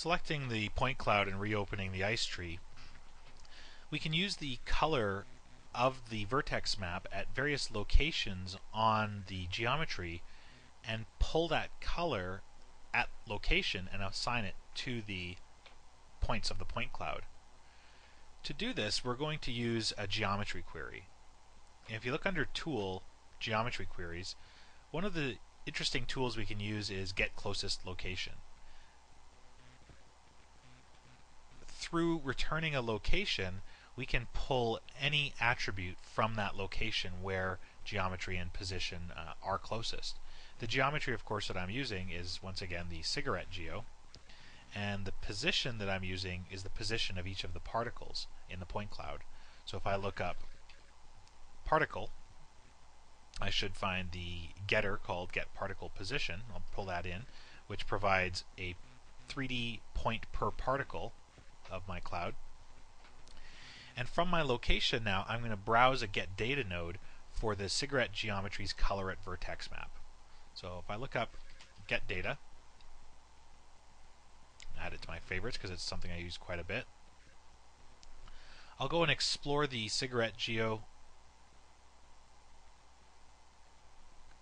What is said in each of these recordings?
Selecting the point cloud and reopening the ice tree, we can use the color of the vertex map at various locations on the geometry and pull that color at location and assign it to the points of the point cloud. To do this, we're going to use a geometry query. And if you look under Tool, Geometry Queries, one of the interesting tools we can use is Get Closest Location. Through returning a location, we can pull any attribute from that location where geometry and position are closest. The geometry, of course, that I'm using is once again the cigarette geo, and the position that I'm using is the position of each of the particles in the point cloud. So if I look up particle, I should find the getter called Get Particle Position. I'll pull that in, which provides a 3D point per particle of my cloud. And from my location now, I'm going to browse a Get Data node for the cigarette geometry's color at vertex map. So if I look up Get Data, add it to my favorites because it's something I use quite a bit. I'll go and explore the cigarette geo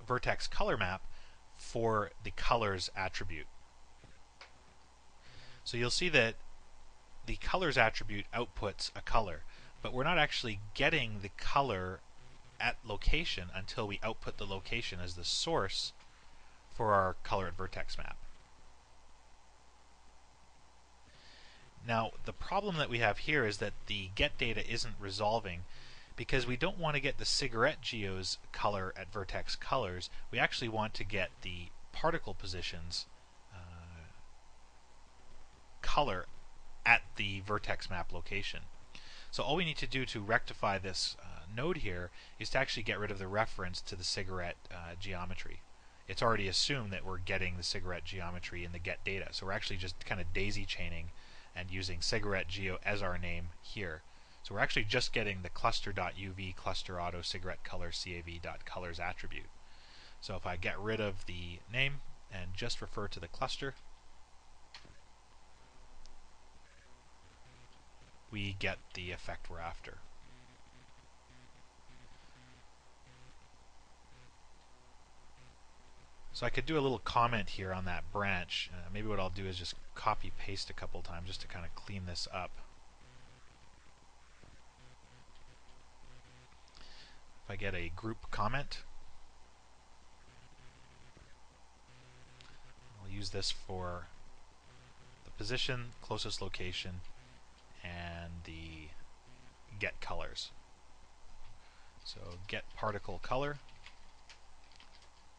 vertex color map for the colors attribute. So you'll see that the colors attribute outputs a color, but we're not actually getting the color at location until we output the location as the source for our color at vertex map. Now, the problem that we have here is that the get data isn't resolving because we don't want to get the cigarette geo's color at vertex colors. We actually want to get the particle positions color at the vertex map location. So all we need to do to rectify this node here is to actually get rid of the reference to the cigarette geometry. It's already assumed that we're getting the cigarette geometry in the get data, so we're actually just kind of daisy chaining and using cigarette geo as our name here. So we're actually just getting the cluster.uv cluster auto cigarette color cav.colors attribute. So if I get rid of the name and just refer to the cluster, we get the effect we're after. So I could do a little comment here on that branch. Maybe what I'll do is just copy paste a couple times just to kind of clean this up. If I get a group comment, I'll use this for the position, closest location, and the get colors. So get particle color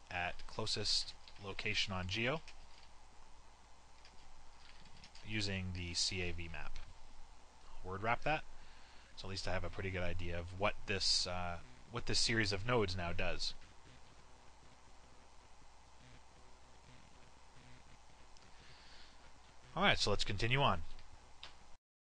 at closest location on geo using the CAV map. I'll word wrap that, so at least I have a pretty good idea of what this series of nodes now does. Alright, so let's continue on.